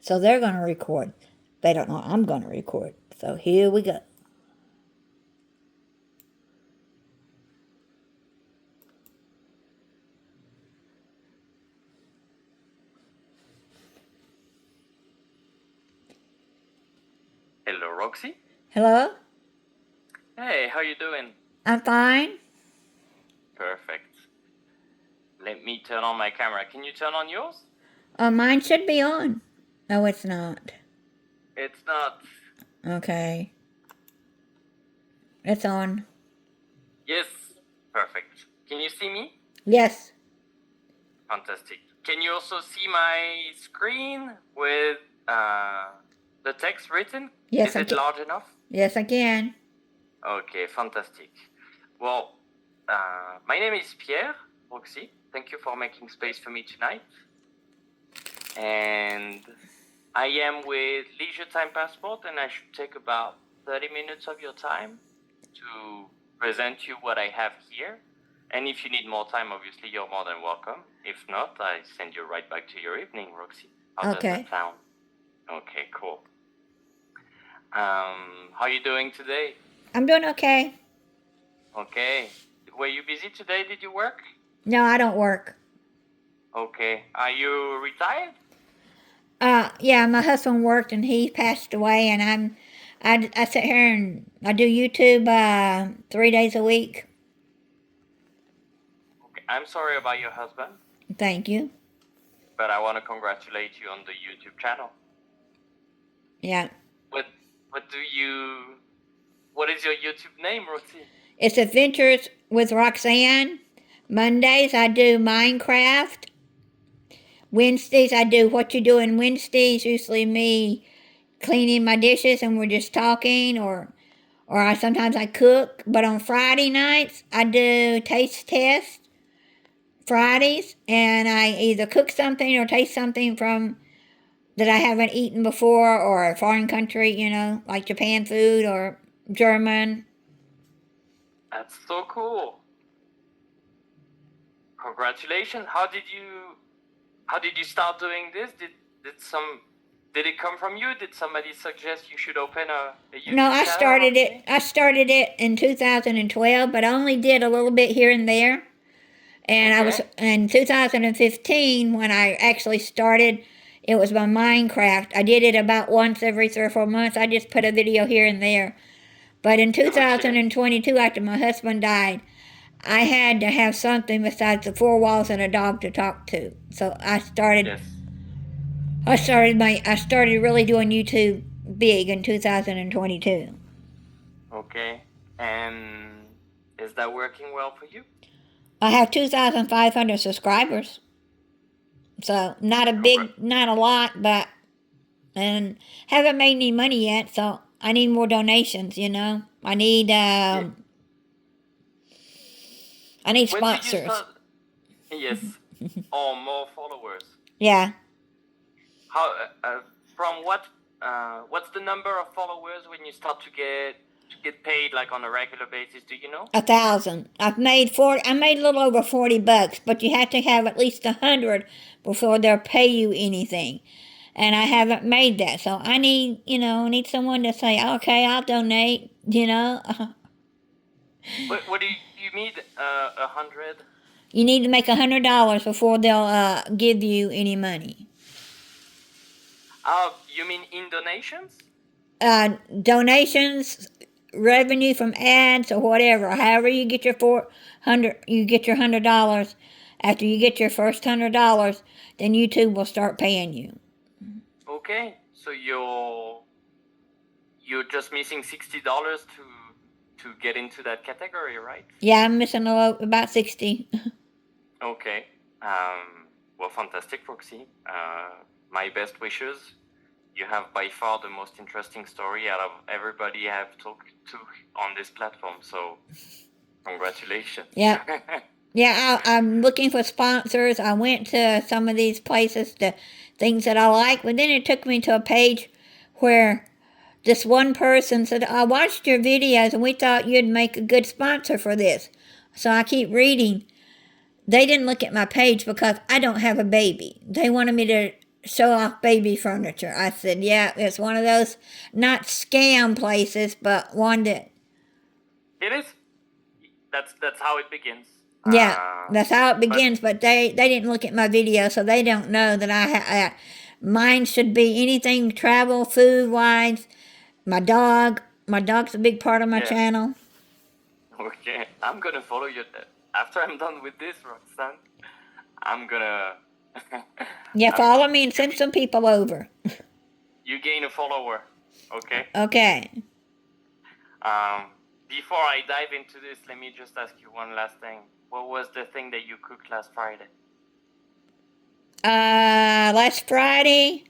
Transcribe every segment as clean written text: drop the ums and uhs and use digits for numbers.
So they're going to record. They don't know I'm going to record. So here we go. Hello, Roxy. Hello? Hey, how you doing? I'm fine. Perfect. Let me turn on my camera. Can you turn on yours? Mine should be on. No, it's not. It's not. Okay. It's on. Yes. Perfect. Can you see me? Yes. Fantastic. Can you also see my screen with the text written? Yes, Is I it can. large enough? Yes, I can. Okay, fantastic. Well, my name is Pierre, Roxy. Thank you for making space for me tonight. And I am with Leisure Time Passport, and I should take about 30 minutes of your time to present you what I have here. And if you need more time, obviously, you're more than welcome. If not, I send you right back to your evening, Roxy. How does that sound? Okay, cool. How are you doing today? I'm doing okay. Okay. Were you busy today? Did you work? No, I don't work. Okay. Are you retired? Yeah, my husband worked and he passed away, and I sit here and I do YouTube 3 days a week. Okay. I'm sorry about your husband, Thank you. but I want to congratulate you on the YouTube channel. Yeah. What is your YouTube name, Roxy? It's Adventures with Roxanne. Mondays I do Minecraft. Wednesdays I do What You Doing Wednesdays, usually me cleaning my dishes and we're just talking, or sometimes I cook. But on Friday nights I do Taste Test Fridays, and I either cook something or taste something from that I haven't eaten before, or a foreign country, like Japan food or German. That's so cool. Congratulations. How did you start doing this? Did it come from you? Did somebody suggest you should open a YouTube No, I channel? started it. I started it in 2012, but I only did a little bit here and there. And I was in 2015 when I actually started. It was my Minecraft. I did it about once every 3 or 4 months. I just put a video here and there. But in 2022, after my husband died, I had to have something besides the four walls and a dog to talk to. So I started. Yes. I started really doing YouTube big in 2022. Okay. And is that working well for you? I have 2,500 subscribers. So not a lot, but, and haven't made any money yet, so I need more donations, I need, I need sponsors. Yes. Or more followers. Yeah. How, what's the number of followers when you start to get paid, like on a regular basis? Do you know? 1,000. I made a little over $40, but you have to have at least 100 before they'll pay you anything. And I haven't made that, so I need, need someone to say, okay, I'll donate, What do you need? 100? You need to make $100 before they'll give you any money. You mean in donations? Donations, revenue from ads, or whatever. However you get your $100. After you get your first $100, then YouTube will start paying you. Okay, so you're just missing $60 to get into that category, right? Yeah, I'm missing about 60. Okay. Well, fantastic, Roxy. My best wishes. You have by far the most interesting story out of everybody I've talked to on this platform. So, congratulations. Yeah. Yeah, I'm looking for sponsors. I went to some of these places, the things that I like, but then it took me to a page where this one person said, I watched your videos and we thought you'd make a good sponsor for this. So I keep reading. They didn't look at my page because I don't have a baby. They wanted me to show off baby furniture. I said, yeah, it's one of those not scam places, but one that, It is. That's how it begins. yeah, that's how it But begins. But they didn't look at my video, so they don't know that mine should be anything travel, food wise. My dog's a big part of my yeah, channel. okay. I'm gonna follow you. After I'm done with this, Roxanne, I'm gonna. Yeah, I'm, follow me and send some people over. you gain a follower. Okay. Okay. Before I dive into this, let me just ask you one last thing. What was the thing that you cooked last Friday? Last Friday,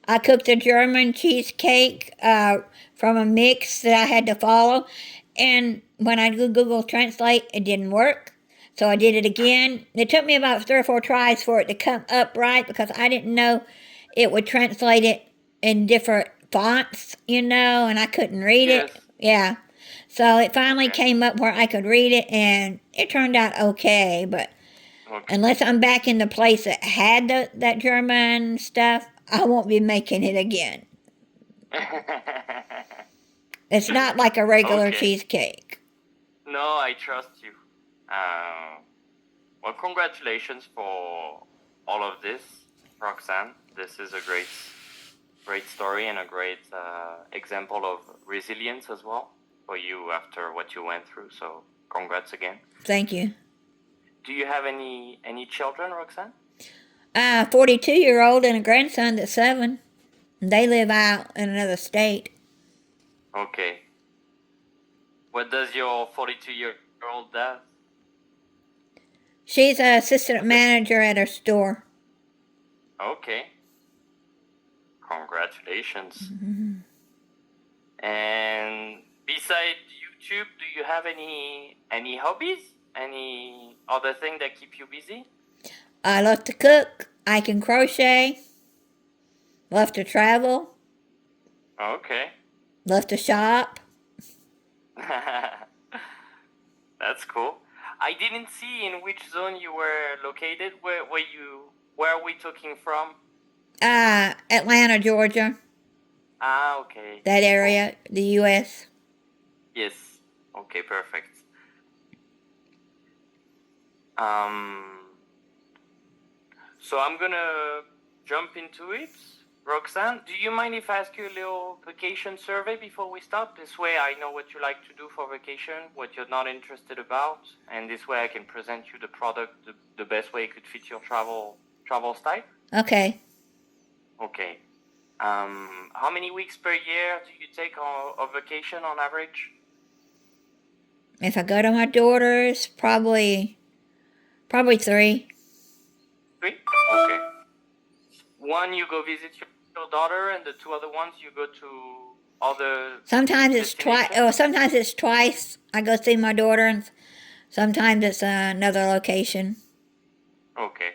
I cooked a German cheesecake from a mix that I had to follow. And when I Google Translate, it didn't work. So I did it again. It took me about 3 or 4 tries for it to come up right because I didn't know it would translate it in different fonts, and I couldn't read Yes. it. Yeah. So it finally Okay. came up where I could read it, and it turned out okay. But Okay. unless I'm back in the place that had that German stuff, I won't be making it again. It's not like a regular Okay. cheesecake. No, I trust you. Well, congratulations for all of this, Roxanne. This is a great story and a great example of resilience as well for you after what you went through. So, congrats again. Thank you. Do you have any children, Roxanne? 42-year-old and a grandson that's 7. They live out in another state. Okay. What does your 42-year-old do? She's an assistant manager at her store. Okay. Congratulations. Mm-hmm. And besides YouTube, do you have any hobbies? Any other thing that keep you busy? I love to cook. I can crochet. Love to travel. Okay. Love to shop. That's cool. I didn't see in which zone you were located. Where are we talking from? Atlanta, Georgia. Okay. That area, the U.S. Yes. Okay, perfect. So I'm gonna jump into it. Roxanne, do you mind if I ask you a little vacation survey before we start? This way I know what you like to do for vacation, what you're not interested about, and this way I can present you the product the best way it could fit your travel style. Okay. Okay. How many weeks per year do you take of vacation on average? If I go to my daughter's, probably 3. 3? Okay. One, you go visit your daughter, and the 2 other ones you go to other. Sometimes it's twice. destinations? Oh, sometimes it's twice. I go see my daughter, and sometimes it's another location. Okay.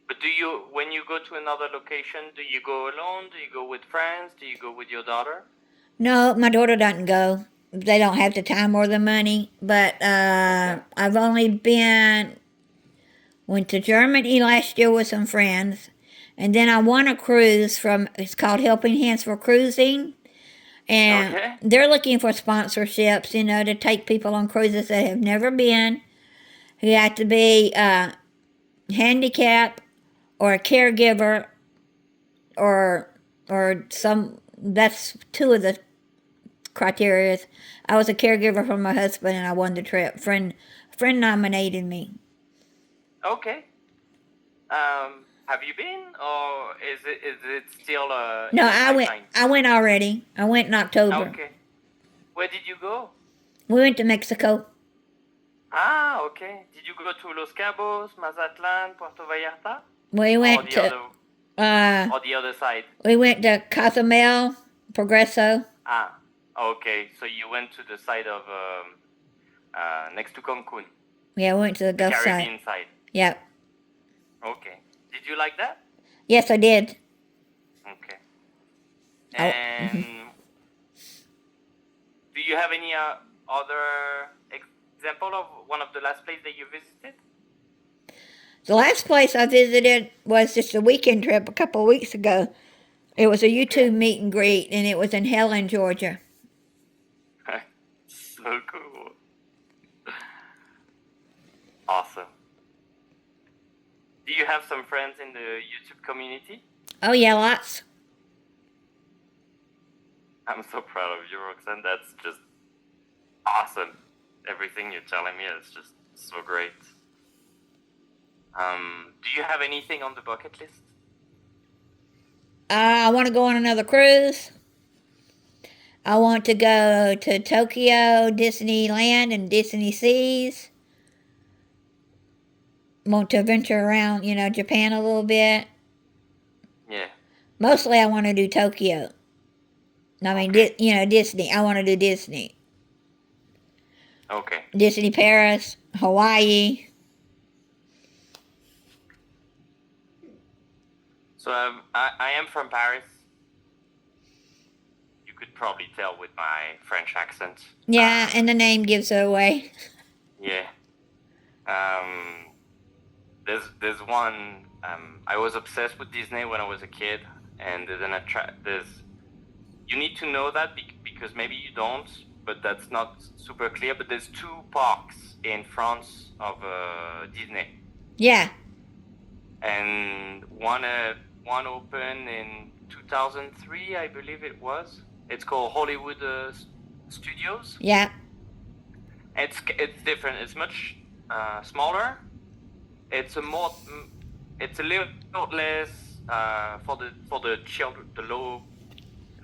But when you go to another location, do you go alone? Do you go with friends? Do you go with your daughter? No, my daughter doesn't go. They don't have the time or the money. But Okay. I've only went to Germany last year with some friends, and then I won a cruise it's called Helping Hands for Cruising, and Okay. they're looking for sponsorships, to take people on cruises that have never been, who have to be handicapped or a caregiver or some. That's 2 of the criteria. I was a caregiver for my husband, and I won the trip. Friend nominated me. Okay. Have you been, or is it still No, in the I went. pipeline? I went already. I went in October. Okay. Where did you go? We went to Mexico. Okay. Did you go to Los Cabos, Mazatlan, Puerto Vallarta? We Or went the to or the other side? we went to Cozumel, Progreso. Okay. So you went to the side of next to Cancun, Yeah, we went to the the Gulf side. Caribbean side. Yep. Okay. Did you like that? Yes, I did. Okay. Oh, And do you have any other example of one of the last places that you visited? The last place I visited was just a weekend trip a couple of weeks ago. It was a YouTube meet and greet, and it was in Helen, Georgia. So cool. Awesome. Do you have some friends in the YouTube community? Oh, yeah, lots. I'm so proud of you, Roxanne. That's just awesome. Everything you're telling me is just so great. Do you have anything on the bucket list? I want to go on another cruise. I want to go to Tokyo, Disneyland, and Disney Seas. Want to venture around, Japan a little bit. Yeah. Mostly I want to do Tokyo. I mean, Disney. I want to do Disney. Okay. Disney Paris, Hawaii. So I am from Paris. You could probably tell with my French accent. Yeah, and the name gives it away. Yeah. There's one. I was obsessed with Disney when I was a kid, and you need to know that because maybe you don't, but that's not super clear. But there's 2 parks in France of Disney. Yeah. And one opened in 2003, I believe it was. It's called Hollywood Studios. Yeah. It's different. It's much smaller. It's a little less for the children, the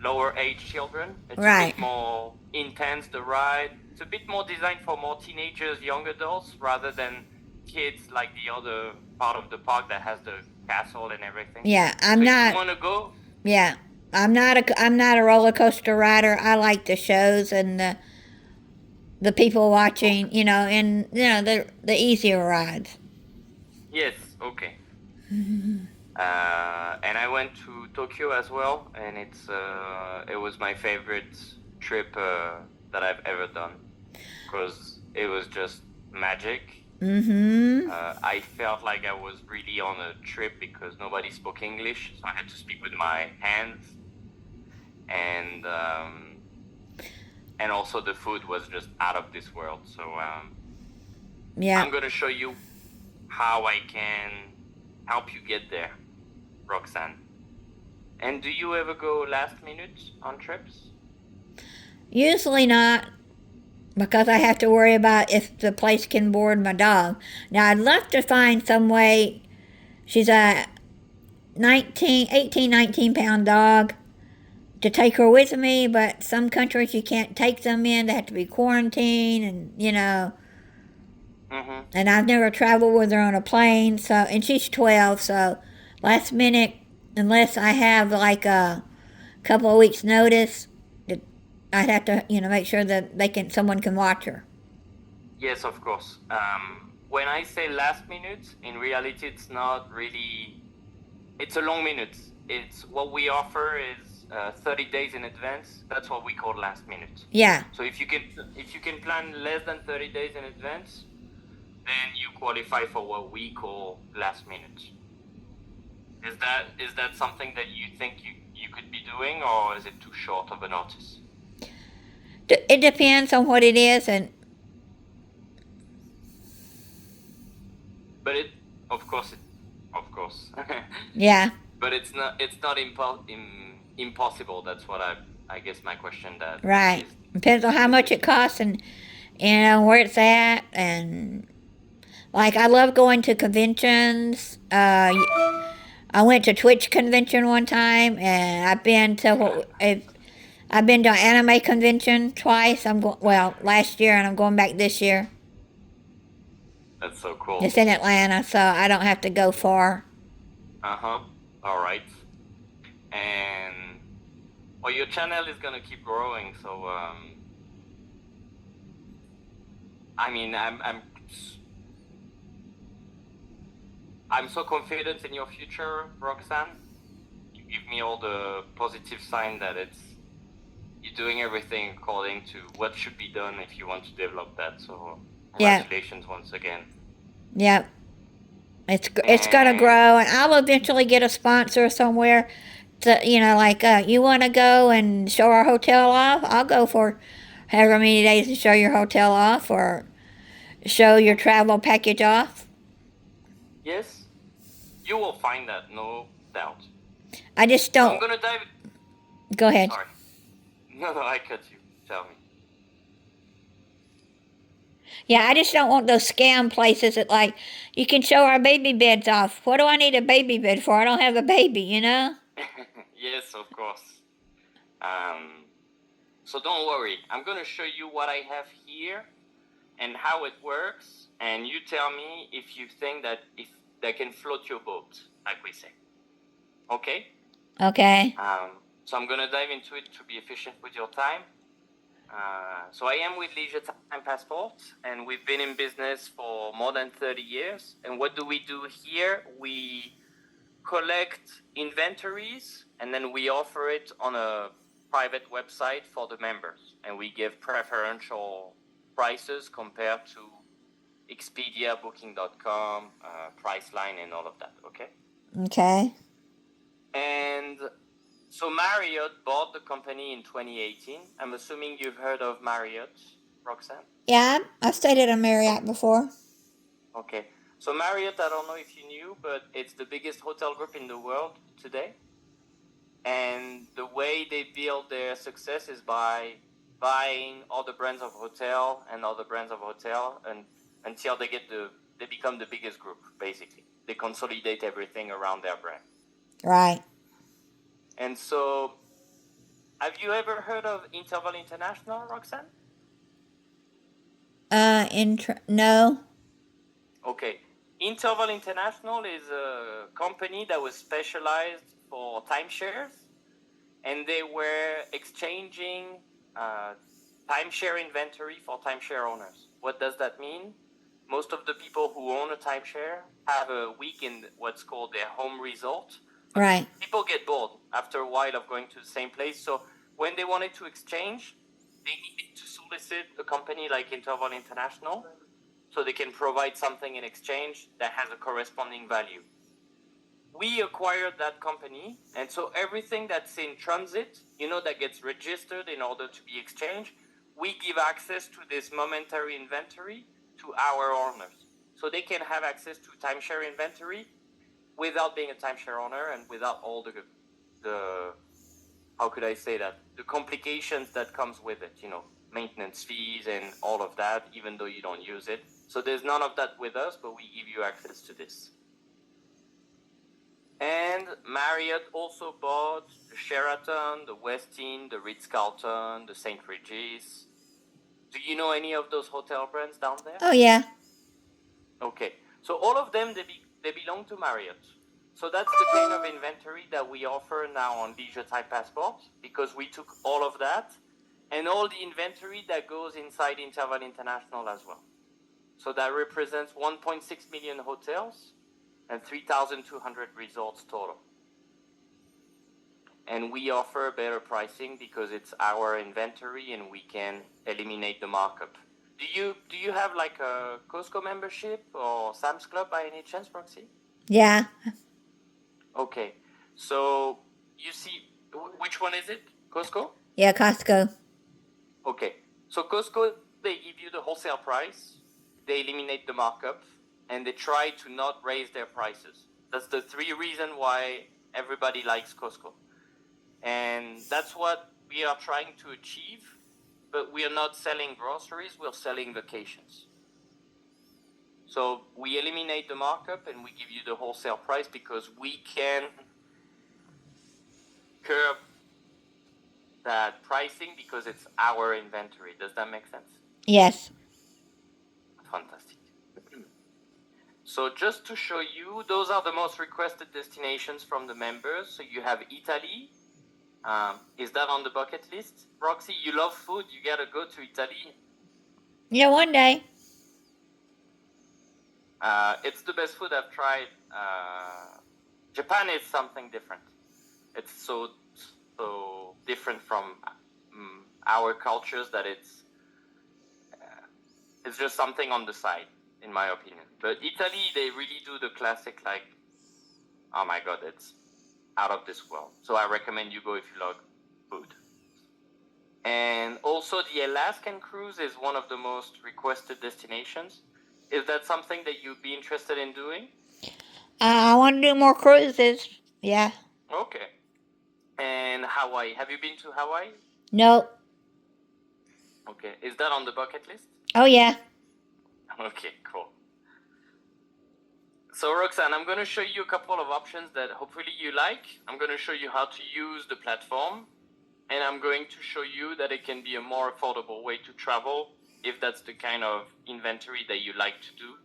lower age children. It's Right. a bit more intense, the ride. It's a bit more designed for more teenagers, young adults, rather than kids like the other part of the park that has the castle and everything. Yeah, If you want to go, Yeah, I'm not a roller coaster rider. I like the shows and the people watching, and the easier rides. yes, okay. And I went to Tokyo as well, and it was my favorite trip that I've ever done because it was just magic. Mm-hmm. I felt like I was really on a trip because nobody spoke English, so I had to speak with my hands, and also the food was just out of this world. So Yeah. I'm gonna show you how I can help you get there, Roxanne. And do you ever go last minute on trips? Usually not, because I have to worry about if the place can board my dog. Now, I'd love to find some way. She's a 18, 19-pound dog, to take her with me, but some countries you can't take them in. They have to be quarantined, and Mm-hmm. and I've never traveled with her on a plane. So, and she's 12, so last minute, unless I have like a couple of weeks notice, I'd have to, make sure that someone can watch her. Yes, of course. When I say last minute, in reality, it's not really. It's a long minute. It's what we offer is 30 days in advance. That's what we call last minute. Yeah. So if you can plan less than 30 days in advance, then you qualify for what we call last minute. Is that something that you think you could be doing, or is it too short of a notice? It depends on what it is, and But of course. yeah. But it's not impossible. That's what I guess my question that Right. is. Depends on how much it costs and where it's at, and like I love going to conventions. I went to Twitch convention one time, and I've been to an anime convention twice. Last year, and I'm going back this year. That's so cool. It's in Atlanta, so I don't have to go far. Uh-huh. All right. And your channel is gonna keep growing, so I mean, I'm so confident in your future, Roxanne. You give me all the positive sign that you're doing everything according to what should be done if you want to develop that. So Yeah. congratulations once again. Yep. It's gonna And grow, and I'll eventually get a sponsor somewhere. To, like you want to go and show our hotel off. I'll go for however many days to show your hotel off or show your okay, travel package off. yes, you will find that, no doubt. I just So I'm don't. gonna dive. Go ahead. Sorry, no, I cut you. Tell me. Yeah, I just don't want those scam places that like you can show our baby beds off. What do I need a baby bed for? I don't have a baby. Yes, of course. Um, so don't worry. I'm gonna show you what I have here and how it works, and you tell me if you think that if that can float your boat, like we say. Okay. Okay. So I'm gonna dive into it to be efficient with your time. So I am with Leisure Time Passport, and we've been in business for more than 30 years. And what do we do here? We collect inventories, and then we offer it on a private website for the members, and we give preferential prices compared to Expedia, Booking.com, Priceline, and all of that. Okay. Okay. And so Marriott bought the company in 2018. I'm assuming you've heard of Marriott, Roxanne? Yeah, I've stayed at a Oh, Marriott before. okay. So Marriott, I don't know if you knew, but it's the biggest hotel group in the world today. And the way they build their success is by buying other brands of hotel and other brands of hotel, and until they become the biggest group, basically. They consolidate everything around their brand. Right. And so, have you ever heard of Interval International, Roxanne? No. Okay. Interval International is a company that was specialized for timeshares, and they were exchanging timeshare inventory for timeshare owners. What does that mean? Most of the people who own a timeshare have a week in what's called their home resort. But Right. people get bored after a while of going to the same place. So when they wanted to exchange, they needed to solicit a company like Interval International so they can provide something in exchange that has a corresponding value. We acquired that company, and so everything that's in transit, that gets registered in order to be exchanged, we give access to this momentary inventory to our owners. So they can have access to timeshare inventory without being a timeshare owner and without all the how could I say that? The complications that comes with it, maintenance fees and all of that, even though you don't use it. So there's none of that with us, but we give you access to this. And Marriott also bought the Sheraton, the Westin, the Ritz-Carlton, the St. Regis. Do you know any of those hotel brands down there? Oh yeah. Okay, so all of them, they belong to Marriott. So that's the kind of inventory that we offer now on Leisure Time Passport, because we took all of that and all the inventory that goes inside Interval International as well. So that represents 1.6 million hotels and 3,200 resorts total. And we offer better pricing because it's our inventory and we can eliminate the markup. Do you have like a Costco membership or Sam's Club by any chance, Roxy? Yeah. Okay, so you see, which one is it? Costco? Yeah, Costco. Okay, so Costco, they give you the wholesale price, they eliminate the markup, and they try to not raise their prices. That's the three reasons why everybody likes Costco. And that's what we are trying to achieve, but we are not selling groceries, we're selling vacations. So we eliminate the markup and we give you the wholesale price because we can curb that pricing because it's our inventory. Does that make sense? Yes. Fantastic. So just to show you, those are the most requested destinations from the members. So you have Italy. Is that on the bucket list? Roxy, you love food. You gotta go to Italy. Yeah, one day. It's the best food I've tried. Japan is something different. It's so different from our cultures that it's just something on the side, in my opinion. But Italy, they really do the classic, like, oh my God, it's out of this world. So I recommend you go if you love food. And also the Alaskan cruise is one of the most requested destinations. Is that something that you'd be interested in doing? I want to do more cruises. Yeah. Okay. And Hawaii. Have you been to Hawaii? Nope. Okay. Is that on the bucket list? Oh, yeah. Okay, cool. So Roxanne, I'm going to show you a couple of options that hopefully you like. I'm going to show you how to use the platform, and I'm going to show you that it can be a more affordable way to travel if that's the kind of inventory that you like to do.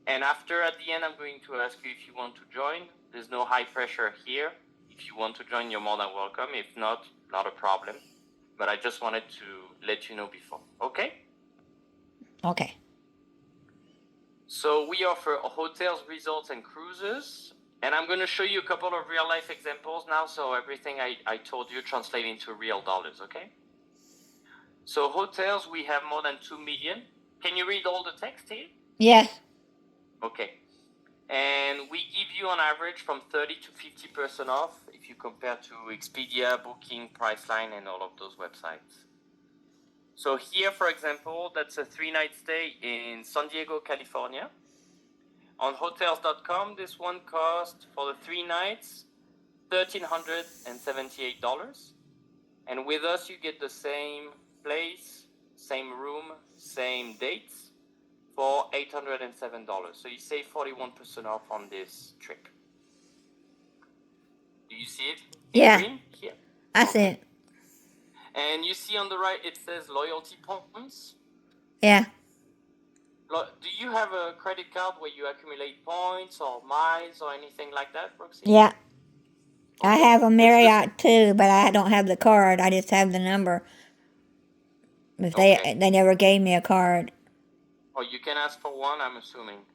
And after, at the end, I'm going to ask you if you want to join. There's no high pressure here. If you want to join, you're more than welcome. If not, not a problem. But I just wanted to let you know before. Okay? Okay. So we offer hotels, resorts, and cruises. And I'm going to show you a couple of real life examples now. So everything I told you translate into real dollars, okay? So hotels, we have more than 2 million. Can you read all the text here? Yes. Okay. And we give you on average from 30 to 50% off if you compare to Expedia, Booking, Priceline, and all of those websites. So here, for example, that's a 3-night stay in San Diego, California. On hotels.com, this one cost for the 3 nights $1,378. And with us, you get the same place, same room, same dates for $807. So you save 41% off on this trip. Do you see it? In Yeah. green here? I see it. And you see on the right, it says loyalty points. Yeah. Do you have a credit card where you accumulate points or miles or anything like that, Roxy? Yeah. I Okay. have a Marriott too, but I don't have the card. I just have the number. If Okay. they never gave me a card. Or you can ask for one, I'm assuming.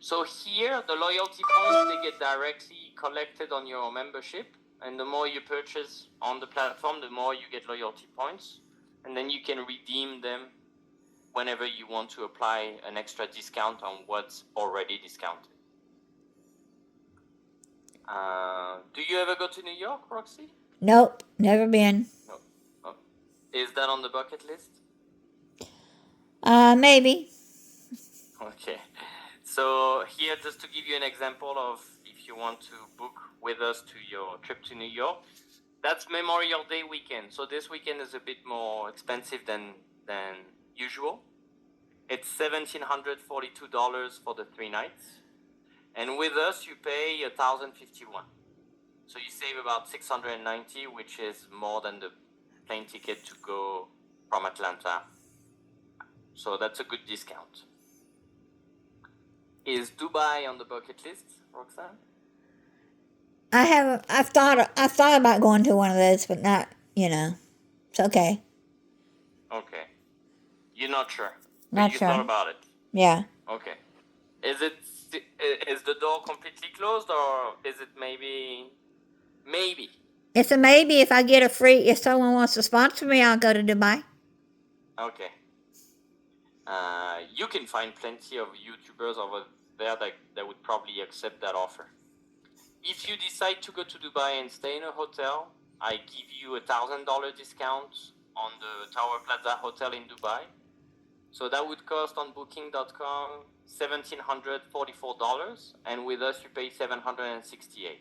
So here, the loyalty points, they get directly collected on your membership. And the more you purchase on the platform, the more you get loyalty points. And then you can redeem them whenever you want to apply an extra discount on what's already discounted. Do you ever go to New York, Roxy? Nope. Never been. No. Oh. Is that on the bucket list? Maybe. Okay. So here, just to give you an example of if you want to book with us to your trip to New York, that's Memorial Day weekend. So this weekend is a bit more expensive than usual. It's $1,742 for the 3 nights. And with us, you pay $1,051. So you save about $690, which is more than the plane ticket to go from Atlanta. So that's a good discount. Is Dubai on the bucket list, Roxanne? I've thought about going to one of those, but not. It's okay. Okay. You're not sure, but Not you sure. thought about it. Yeah. Okay. Is the door completely closed, or is it maybe? It's a maybe. If I get a free, if someone wants to sponsor me, I'll go to Dubai. Okay. You can find plenty of YouTubers over there that would probably accept that offer. If you decide to go to Dubai and stay in a hotel, I give you $1,000 discount on the Tower Plaza Hotel in Dubai. So that would cost on Booking.com $1,744, and with us you pay $768.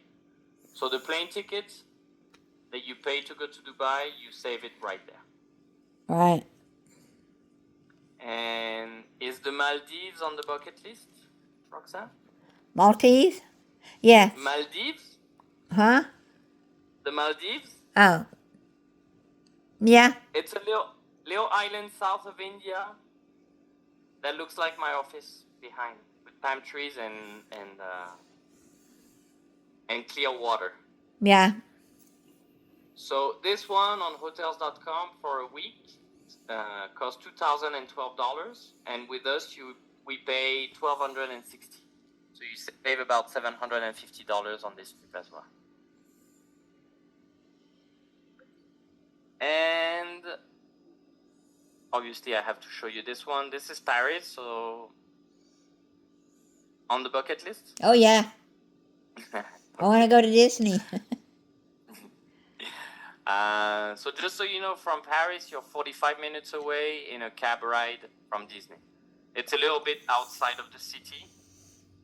So the plane ticket that you pay to go to Dubai, you save it right there. Right. And is the Maldives on the bucket list, Roxanne? Maltese? Yeah. Maldives? Huh? The Maldives? Oh. Yeah. It's a little island south of India that looks like my office behind, with palm trees and clear water. Yeah. So this one on hotels.com for a week costs $2,012, and with us we pay $1,260. So you save about $750 on this trip as well. And obviously I have to show you this one. This is Paris, so on the bucket list? Oh, yeah. I want to go to Disney. So just so you know, from Paris, you're 45 minutes away in a cab ride from Disney. It's a little bit outside of the city.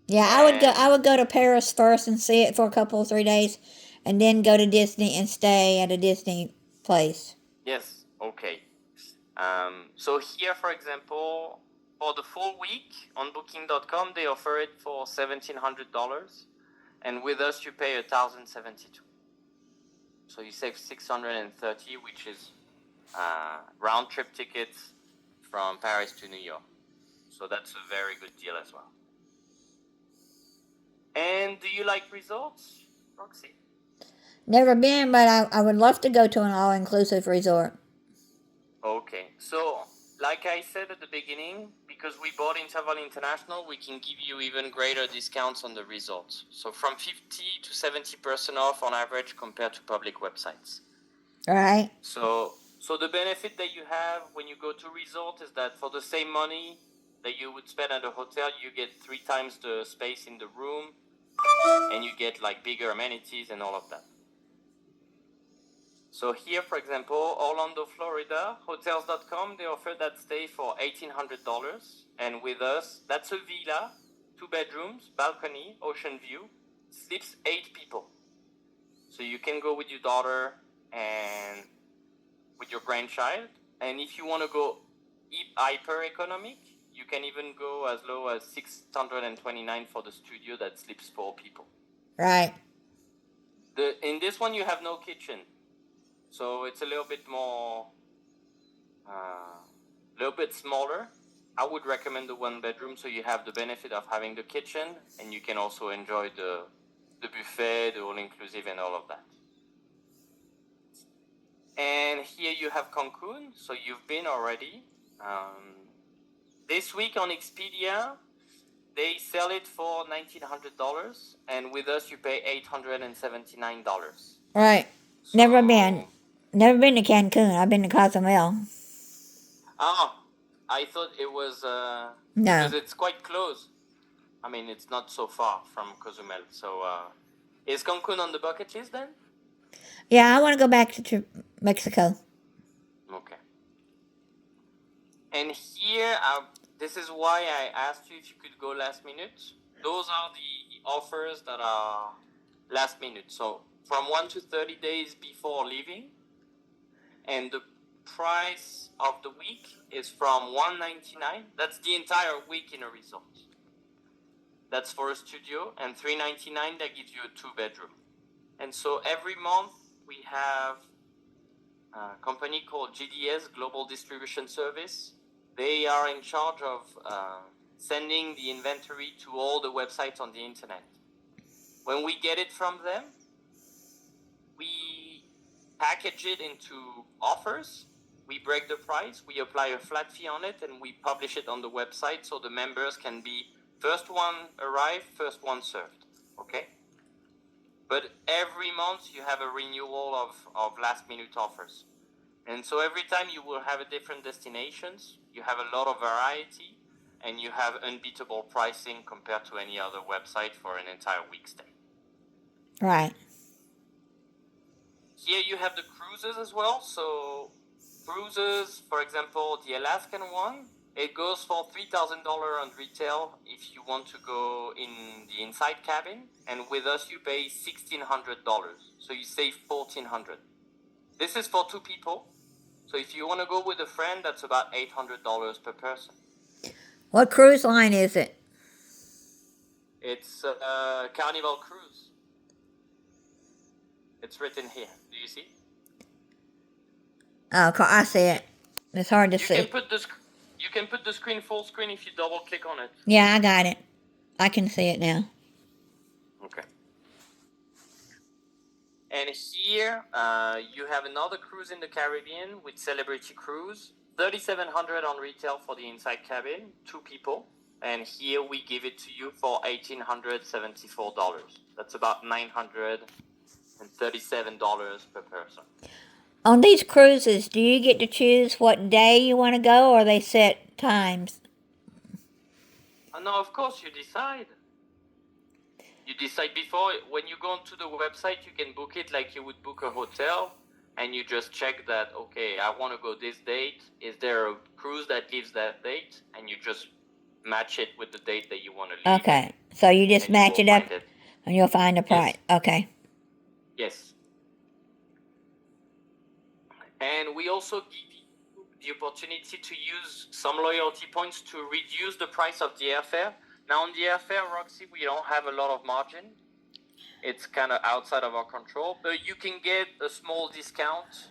Yeah, I would go to Paris first and see it for a couple 3 days, and then go to Disney and stay at a Disney place. Yes, okay. So here, for example, for the full week on Booking.com, they offer it for $1,700, and with us you pay $1,072. So you save $630, which is round trip tickets from Paris to New York. So that's a very good deal as well. And do you like resorts, Roxy? Never been, but I would love to go to an all-inclusive resort. Okay, so like I said at the beginning, because we bought Interval International, we can give you even greater discounts on the resorts. So from 50 to 70% off on average compared to public websites. Right? So the benefit that you have when you go to resort is that for the same money that you would spend at a hotel, you get 3 times the space in the room, and you get like bigger amenities and all of that. So here, for example, Orlando, Florida, hotels.com, they offer that stay for $1,800. And with us, that's a villa, 2 bedrooms, balcony, ocean view, sleeps 8 people. So you can go with your daughter and with your grandchild. And if you want to go hyper economic, you can even go as low as $629 for the studio that sleeps 4 people. Right. In this one, you have no kitchen. So it's a little bit more, a little bit smaller. I would recommend the 1 bedroom, so you have the benefit of having the kitchen, and you can also enjoy the buffet, the all-inclusive, and all of that. And here you have Cancun, so you've been already. This week on Expedia, they sell it for $1,900, and with us you pay $879. Right. So, Never been. Never been to Cancun. I've been to Cozumel. Oh, I thought it was No. because it's quite close. I mean, it's not so far from Cozumel. So, is Cancun on the bucket list then? Yeah, I want to go back to Mexico. Okay. And here, this is why I asked you if you could go last minute. Those are the offers that are last minute. So from 1 to 30 days before leaving, and the price of the week is from $199. That's the entire week in a resort. That's for a studio, and $399 that gives you a 2 bedroom. And so every month we have a company called GDS, Global Distribution Service. They are in charge of sending the inventory to all the websites on the internet. When we get it from them, we package it into offers, we break the price, we apply a flat fee on it, and we publish it on the website so the members can be first one arrived, first one served. Okay? But every month you have a renewal of last minute offers. And so every time you will have a different destinations, you have a lot of variety, and you have unbeatable pricing compared to any other website for an entire week stay. Right. Here you have the cruises as well. So cruises, for example, the Alaskan one, it goes for $3,000 on retail if you want to go in the inside cabin. And with us, you pay $1,600. So you save $1,400. This is for 2 people. So if you want to go with a friend, that's about $800 per person. What cruise line is it? It's a Carnival Cruise. It's written here. Do you see? Oh, I see it. It's hard to You see. can put the screen full screen if you double click on it. Yeah, I got it. I can see it now. Okay. And here you have another cruise in the Caribbean with Celebrity Cruise. $3,700 on retail for the inside cabin, 2 people. And here we give it to you for $1,874. That's about $937 per person. On these cruises, do you get to choose what day you want to go, or are they set times? No, of course you decide. You decide before, when you go onto the website, you can book it like you would book a hotel, and you just check that, okay, I want to go this date. Is there a cruise that leaves that date? And you just match it with the date that you want to leave. Okay. So you just and you match will it up find it. and you'll find the price. Okay. Yes. And we also give you the opportunity to use some loyalty points to reduce the price of the airfare. Now, on the airfare, Roxy, we don't have a lot of margin. It's kind of outside of our control, but you can get a small discount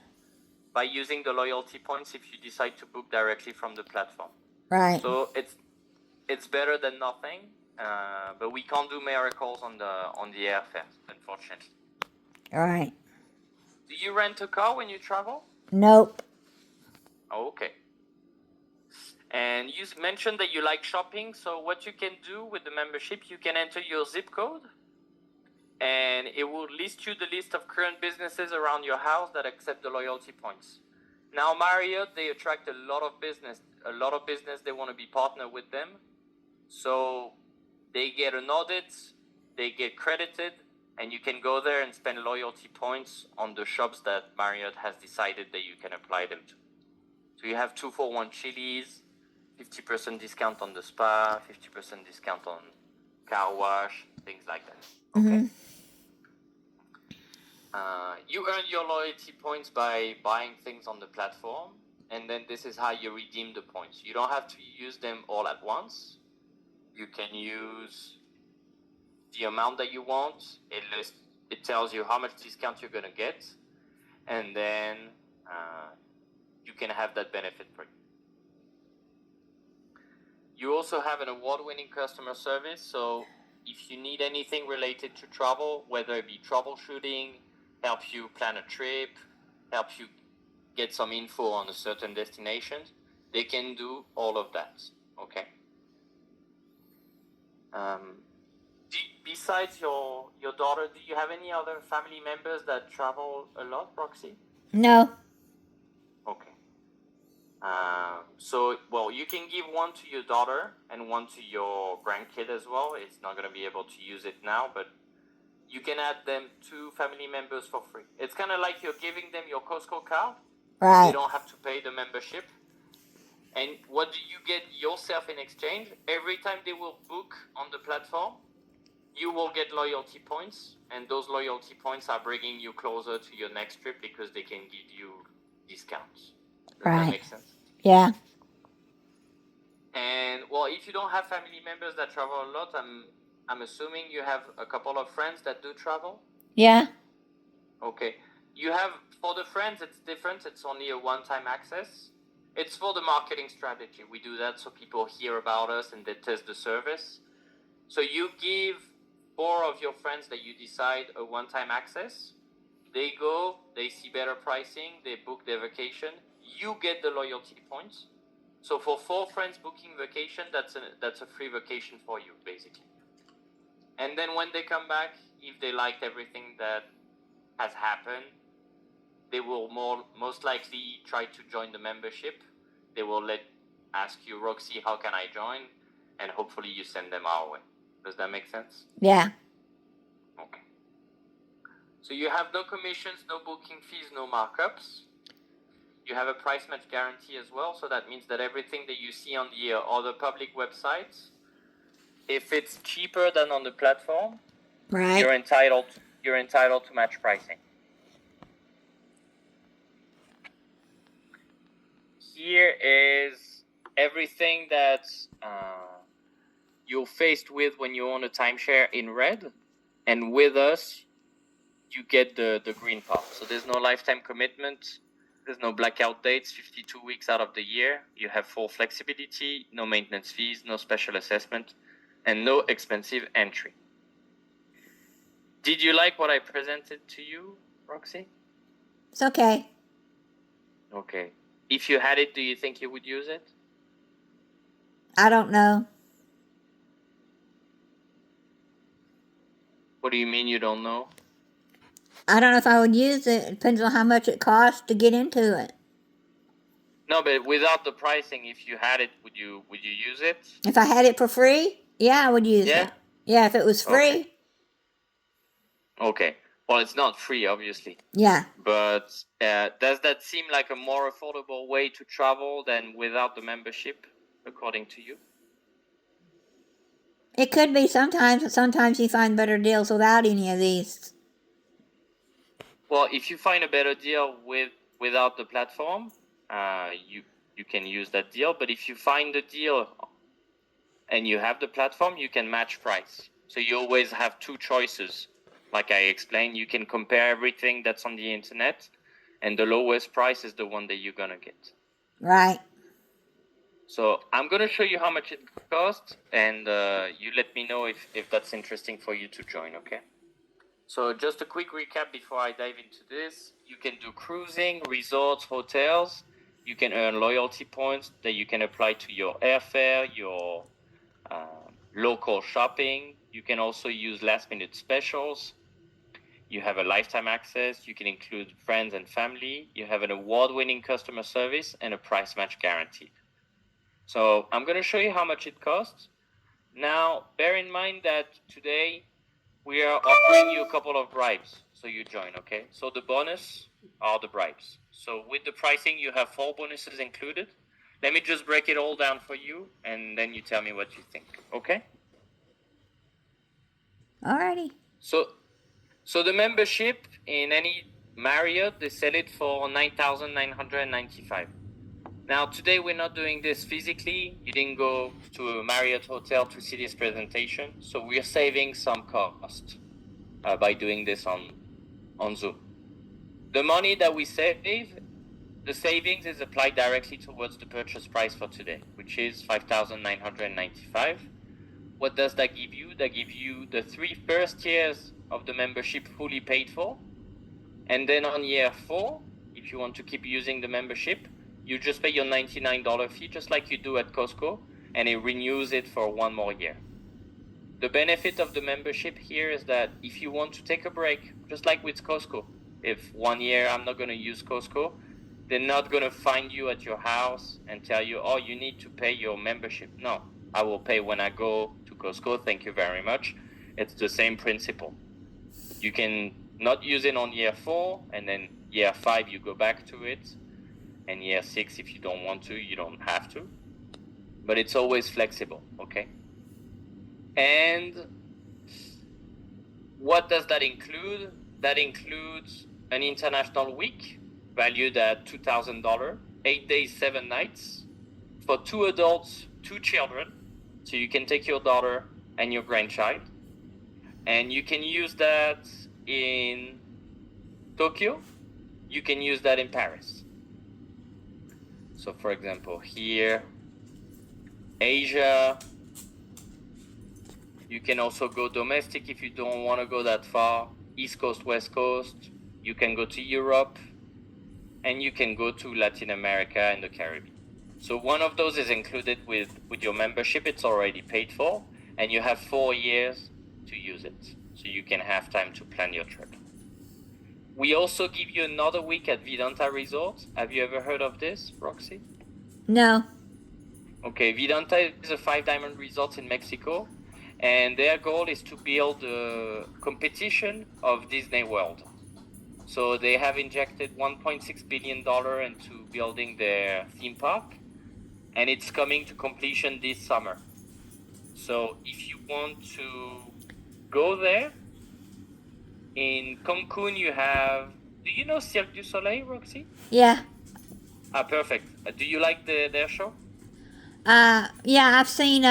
by using the loyalty points if you decide to book directly from the platform. Right. So it's better than nothing, but we can't do miracles on the airfare, unfortunately. All right. Do you rent a car when you travel? Nope. Oh, okay. And you mentioned that you like shopping, so what you can do with the membership, you can enter your zip code, and it will list you the list of current businesses around your house that accept the loyalty points. Now, Marriott, they attract a lot of business. They want to be partnered with them, so they get an audit, they get credited, and you can go there and spend loyalty points on the shops that Marriott has decided that you can apply them to. So you have 2-for-1 Chili's, 50% discount on the spa, 50% discount on car wash, things like that. Okay. You earn your loyalty points by buying things on the platform, and then this is how you redeem the points. You don't have to use them all at once. You can use the amount that you want. It tells you how much discount you're gonna get, and then you can have that benefit for you. You also have an award-winning customer service, so if you need anything related to travel, whether it be troubleshooting, help you plan a trip, help you get some info on a certain destination, they can do all of that, okay? Besides your daughter, do you have any other family members that travel a lot, Roxy? No. Okay. Well, you can give one to your daughter and one to your grandkid as well. It's not going to be able to use it now, but you can add them to family members for free. It's kind of like you're giving them your Costco card. Right. They don't have to pay the membership. And what do you get yourself in exchange? Every time they will book on the platform, you will get loyalty points, and those loyalty points are bringing you closer to your next trip because they can give you discounts. Does that make sense? Yeah. And well, if you don't have family members that travel a lot, I'm assuming you have a couple of friends that do travel? Yeah. Okay. You have, for the friends, it's different. It's only a one-time access. It's for the marketing strategy. We do that so people hear about us and they test the service. So you give 4 of your friends that you decide a one-time access. They go, they see better pricing, they book their vacation. You get the loyalty points. So for 4 friends booking vacation, that's a free vacation for you, basically. And then when they come back, if they liked everything that has happened, they will most likely try to join the membership. They will ask you, Roxy, how can I join? And hopefully you send them our way. Does that make sense? Yeah. Okay. So you have no commissions, no booking fees, no markups. You have a price match guarantee as well. So that means that everything that you see on the other public websites, if it's cheaper than on the platform, right, you're entitled to match pricing. Here is everything that you're faced with when you own a timeshare in red, and with us, you get the green part. So there's no lifetime commitment. There's no blackout dates, 52 weeks out of the year. You have full flexibility, no maintenance fees, no special assessment, and no expensive entry. Did you like what I presented to you, Roxy? It's okay. Okay. If you had it, do you think you would use it? I don't know. What do you mean you don't know? I don't know if I would use it. It depends on how much it costs to get into it. No, but without the pricing, if you had it, would you use it? If I had it for free, yeah, I would use it. Yeah, if it was free. Okay. Okay. Well, it's not free, obviously. Yeah. But does that seem like a more affordable way to travel than without the membership, according to you? It could be sometimes, but sometimes you find better deals without any of these. Well, if you find a better deal without the platform, you can use that deal. But if you find a deal and you have the platform, you can match price. So you always have two choices. Like I explained, you can compare everything that's on the internet, and the lowest price is the one that you're gonna get. Right. So I'm gonna show you how much it costs, and you let me know if that's interesting for you to join, okay? So just a quick recap before I dive into this. You can do cruising, resorts, hotels. You can earn loyalty points that you can apply to your airfare, your local shopping. You can also use last minute specials. You have a lifetime access. You can include friends and family. You have an award-winning customer service and a price match guaranteed. So I'm going to show you how much it costs. Now, bear in mind that today we are offering you a couple of bribes, so you join, okay? So the bonus are the bribes. So with the pricing, you have 4 bonuses included. Let me just break it all down for you, and then you tell me what you think, okay? Alrighty. So the membership in any Marriott, they sell it for $9,995. Now, today we're not doing this physically. You didn't go to a Marriott hotel to see this presentation, so we're saving some cost by doing this on Zoom. The money that we save, the savings is applied directly towards the purchase price for today, which is $5,995. What does that give you? That gives you the 3 first years of the membership fully paid for. And then on year 4, if you want to keep using the membership, you just pay your $99 fee, just like you do at Costco, and it renews it for 1 more year. The benefit of the membership here is that if you want to take a break, just like with Costco, if 1 year I'm not going to use Costco, they're not going to find you at your house and tell you, oh, you need to pay your membership. No, I will pay when I go to Costco. Thank you very much. It's the same principle. You can not use it on year 4, and then year 5 you go back to it, and year 6 if you don't want to, you don't have to. But it's always flexible, okay? And what does that include? That includes an international week valued at $2,000, 8 days, 7 nights, for 2 adults, 2 children. So you can take your daughter and your grandchild, and you can use that in Tokyo. You can use that in Paris. So for example, here, Asia. You can also go domestic if you don't want to go that far. East Coast, West Coast. You can go to Europe, and you can go to Latin America and the Caribbean. So one of those is included with your membership. It's already paid for, and you have 4 years to use it. So you can have time to plan your trip. We also give you another week at Vidanta Resort. Have you ever heard of this, Roxy? No. Okay, Vidanta is a 5-diamond resort in Mexico, and their goal is to build a competition of Disney World. So they have injected $1.6 billion into building their theme park, and it's coming to completion this summer. So if you want to go there, in Cancun you have, do you know Cirque du Soleil, Roxy? Yeah. Perfect. Do you like their show? Yeah, I've seen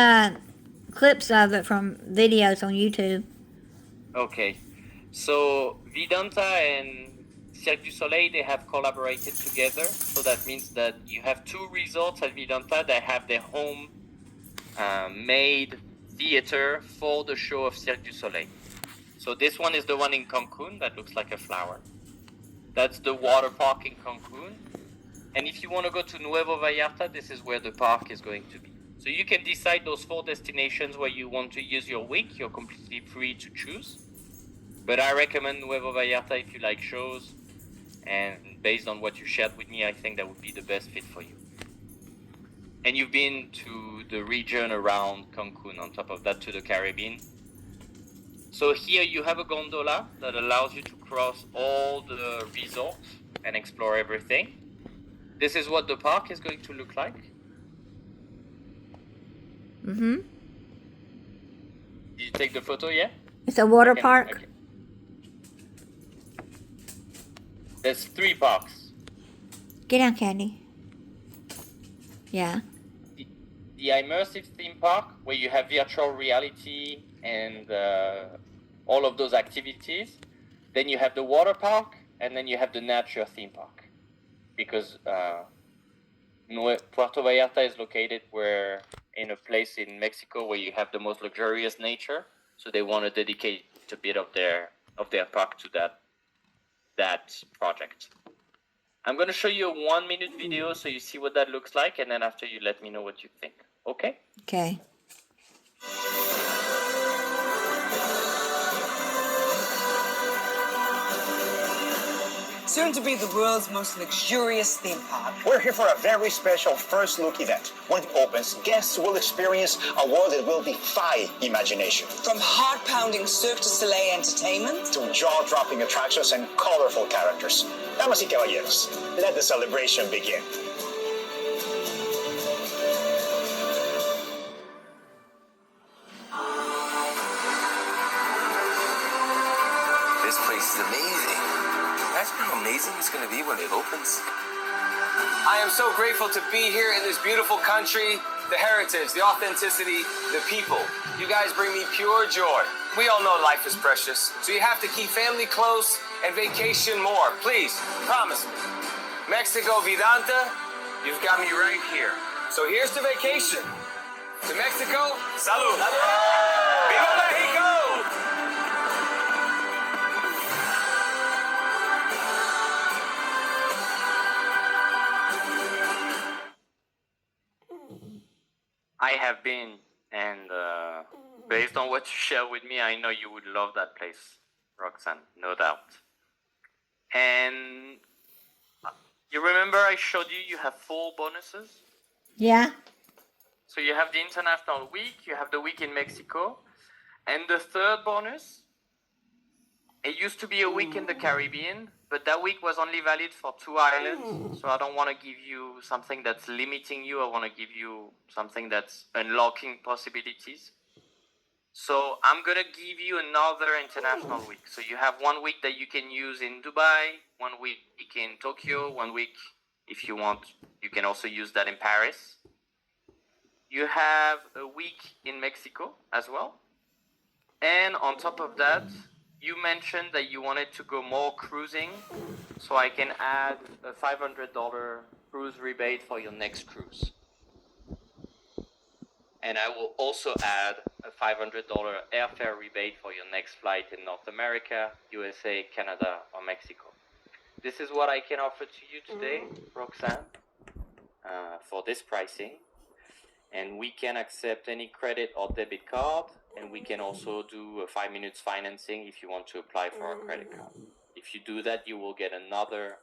clips of it from videos on YouTube. Okay. So Vidanta and Cirque du Soleil, they have collaborated together. So that means that you have 2 resorts at Vidanta that have their home made theater for the show of Cirque du Soleil. So this one is the one in Cancun that looks like a flower. That's the water park in Cancun. And if you want to go to Nuevo Vallarta, this is where the park is going to be. So you can decide those 4 destinations where you want to use your week. You're completely free to choose. But I recommend Nuevo Vallarta if you like shows. And based on what you shared with me, I think that would be the best fit for you. And you've been to the region around Cancun, on top of that, to the Caribbean? So here you have a gondola that allows you to cross all the resorts and explore everything. This is what the park is going to look like. Mm-hmm. Did you take the photo? Yeah. It's a water park. There's 3 parks. Get down, Candy. Yeah. The immersive theme park, where you have virtual reality and all of those activities. Then you have the water park, and then you have the nature theme park. Because Puerto Vallarta is located in a place in Mexico where you have the most luxurious nature. So they want to dedicate a bit of their park to that project. I'm going to show you a 1-minute video so you see what that looks like, and then after you let me know what you think. Okay? Okay. Soon to be the world's most luxurious theme park. We're here for a very special first look event. When it opens, guests will experience a world that will defy imagination. From heart-pounding Cirque du Soleil entertainment To jaw-dropping attractions and colorful characters. Damas y caballeros, let the celebration begin. This place is amazing. Imagine how amazing it's going to be when it opens. I am so grateful to be here in this beautiful country. The heritage, the authenticity, the people. You guys bring me pure joy. We all know life is precious, so you have to keep family close and vacation more. Please, promise me. Mexico Vidanta, you've got me right here. So here's to vacation. To Mexico, salud. Viva Mexico! I have been, and based on what you share with me, I know you would love that place, Roxanne, no doubt. And you remember I showed you have 4 bonuses? Yeah. So you have the International Week, you have the week in Mexico, and the third bonus, it used to be a week in the Caribbean, but that week was only valid for 2 islands. So I don't want to give you something that's limiting you. I want to give you something that's unlocking possibilities. So I'm going to give you another international week. So you have 1 week that you can use in Dubai, 1 week in Tokyo, 1 week, if you want, you can also use that in Paris. You have a week in Mexico as well. And on top of that, you mentioned that you wanted to go more cruising, so I can add a $500 cruise rebate for your next cruise. And I will also add a $500 airfare rebate for your next flight in North America, USA, Canada, or Mexico. This is what I can offer to you today, Roxanne, for this pricing. And we can accept any credit or debit card, and we can also do a 5 minutes financing if you want to apply for a credit card. If you do that, you will get another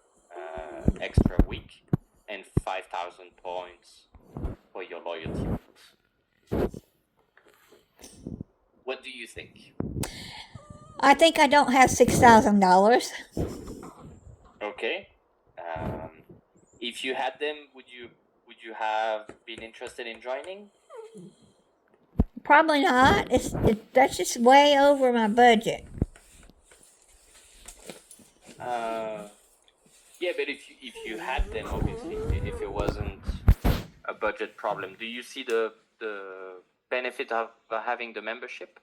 extra week and 5,000 points for your loyalty. What do you think? I think I don't have $6,000. Okay. If you had them, would you have been interested in joining? Probably not. That's just way over my budget. Yeah, but if you had them, obviously, if it wasn't a budget problem, do you see the benefit of having the membership?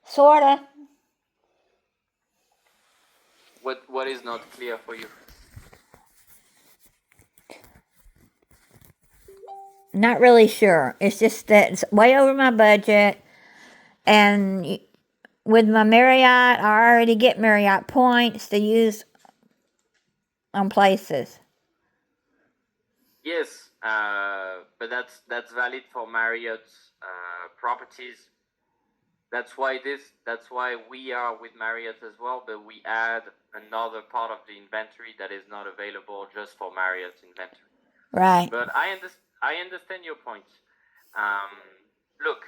Sorta. What is not clear for you? Not really sure. It's just that it's way over my budget, and with my Marriott, I already get Marriott points to use on places. Yes, but that's valid for Marriott's properties. That's why we are with Marriott as well, but we add another part of the inventory that is not available just for Marriott's inventory. Right. But I understand your point. Look,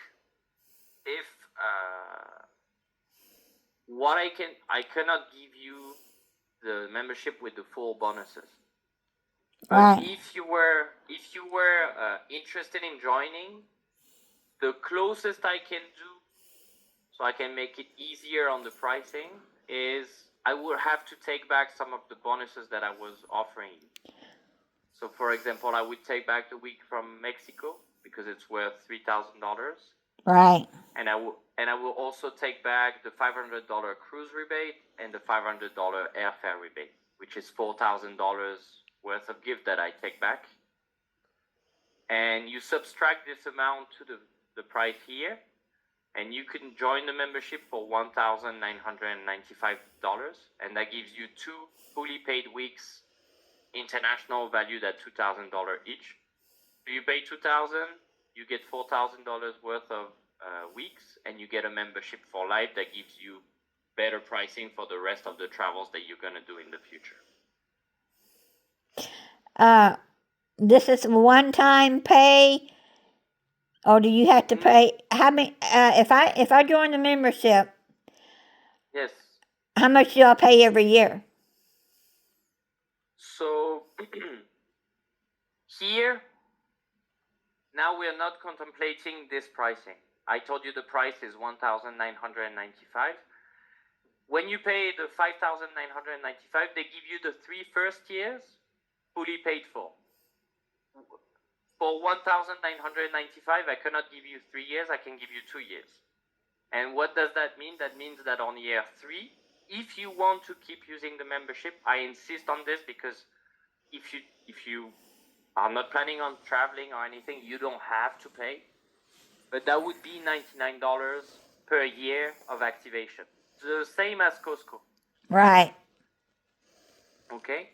if what I cannot give you the membership with the full bonuses. But Right. if you were interested in joining, the closest I can do, so I can make it easier on the pricing, is I would have to take back some of the bonuses that I was offering you. So, for example, I would take back the week from Mexico because it's worth $3,000, Right. and I will also take back the $500 cruise rebate and the $500 airfare rebate, which is $4,000 worth of gift that I take back. And you subtract this amount to the price here, and you can join the membership for $1,995, and that gives you 2 fully paid weeks, international valued at $2,000 each. So you pay $2,000, you get $4,000 worth of weeks, and you get a membership for life that gives you better pricing for the rest of the travels that you're gonna do in the future. This is one-time pay, or do you have to pay? How many? If I join the membership, Yes. how much do I pay every year? So here, now we are not contemplating this pricing. I told you the price is $1,995. When you pay the $5,995, they give you the 3 first years fully paid for. For $1,995, I cannot give you 3 years. I can give you 2 years. And what does that mean? That means that on year 3, if you want to keep using the membership, I insist on this because if you are not planning on traveling or anything, you don't have to pay. But that would be $99 per year of activation. The same as Costco. Right. Okay?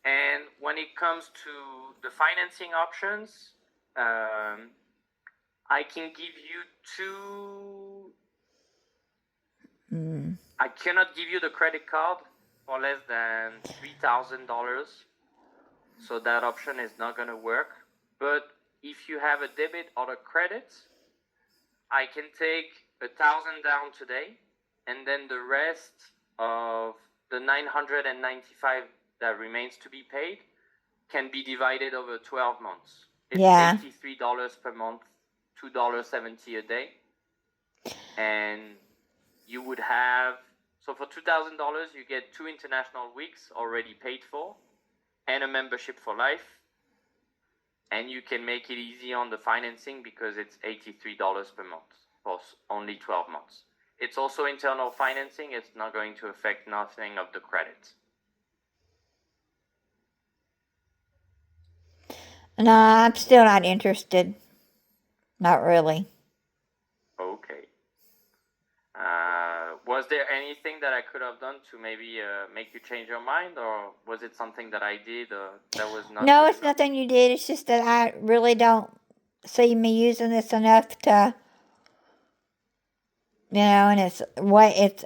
And when it comes to the financing options, I can give you 2. I cannot give you the credit card for less than $3,000. So that option is not going to work. But if you have a debit or a credit, I can take $1,000 down today, and then the rest of the $995 that remains to be paid can be divided over 12 months. It's Yeah. $83 per month, $2.70 a day. And you would have, so for $2,000, you get 2 international weeks already paid for and a membership for life. And you can make it easy on the financing because it's $83 per month for only 12 months. It's also internal financing. It's not going to affect nothing of the credit. No, I'm still not interested. Not really. Okay. Was there anything that I could have done to maybe make you change your mind, or was it something that I did that was not? No, good it's enough? nothing you did. It's just that I really don't see me using this enough to, and it's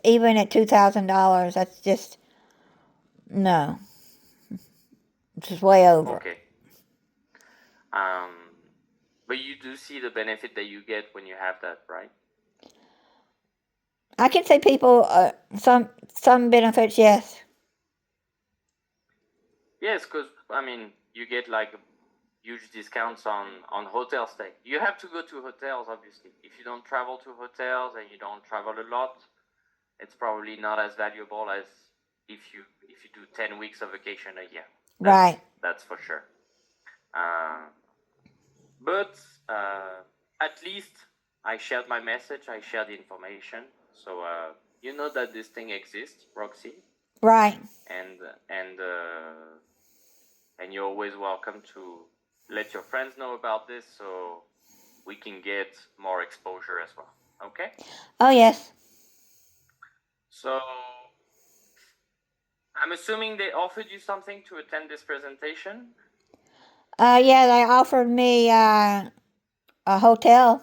even at $2,000. That's just no. It's just way over. Okay. But you do see the benefit that you get when you have that, right? I can see people some benefits, yes. Yes, because you get like huge discounts on hotel stay. You have to go to hotels, obviously. If you don't travel to hotels and you don't travel a lot, it's probably not as valuable as if you do 10 weeks of vacation a year. Right. That's for sure. But at least I shared my message. I shared the information, so you know that this thing exists, Roxy. Right. And you're always welcome to let your friends know about this, so we can get more exposure as well. Okay? Oh, yes. So I'm assuming they offered you something to attend this presentation? Yeah, they offered me a hotel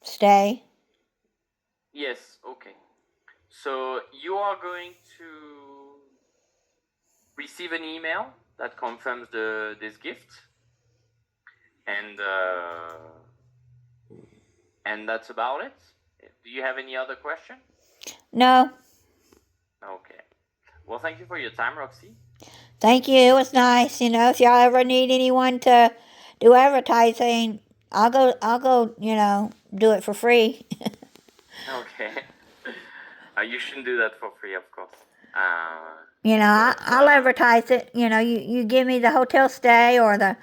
stay. Yes, okay. So you are going to receive an email that confirms this gift. And And that's about it. Do you have any other question? No, Okay. Well, thank you for your time, Roxy. thank you. It was nice. If y'all ever need anyone to do advertising, I'll go, do it for free. Okay. You shouldn't do that for free, of course. I'll advertise it. You give me the hotel stay or the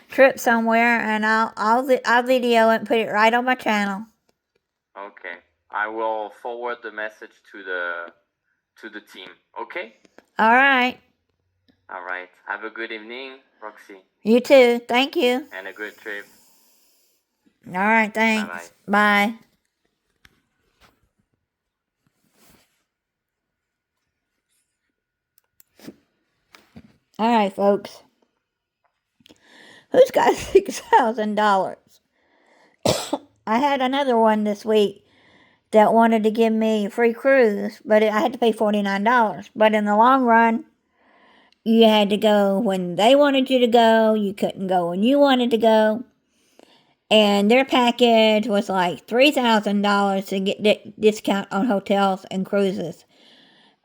trip somewhere, and I'll video it and put it right on my channel. Okay. I will forward the message to the team. Okay? All right. All right. Have a good evening, Roxy, You too. Thank you. and a good trip. All right. Thanks. Bye. All right, folks. Who's got $6,000? I had another one this week that wanted to give me a free cruise, but I had to pay $49. But in the long run, you had to go when they wanted you to go. You couldn't go when you wanted to go. And their package was like $3,000 to get discount on hotels and cruises.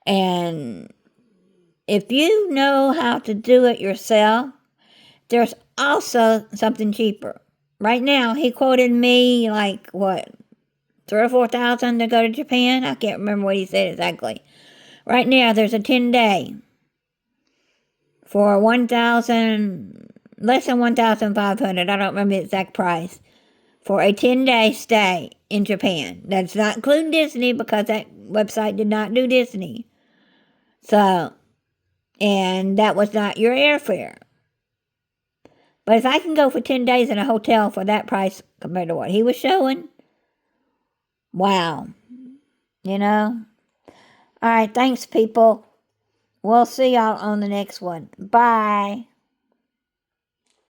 And if you know how to do it yourself, there's also something cheaper. Right now, he quoted me like, what, $3,000 or $4,000 to go to Japan? I can't remember what he said exactly. Right now, there's a 10-day for less than 1,500. I don't remember the exact price for a 10-day stay in Japan. That's not including Disney because that website did not do Disney. So, and that was not your airfare. But if I can go for 10 days in a hotel for that price compared to what he was showing, wow. All right, thanks, people. We'll see y'all on the next one. Bye.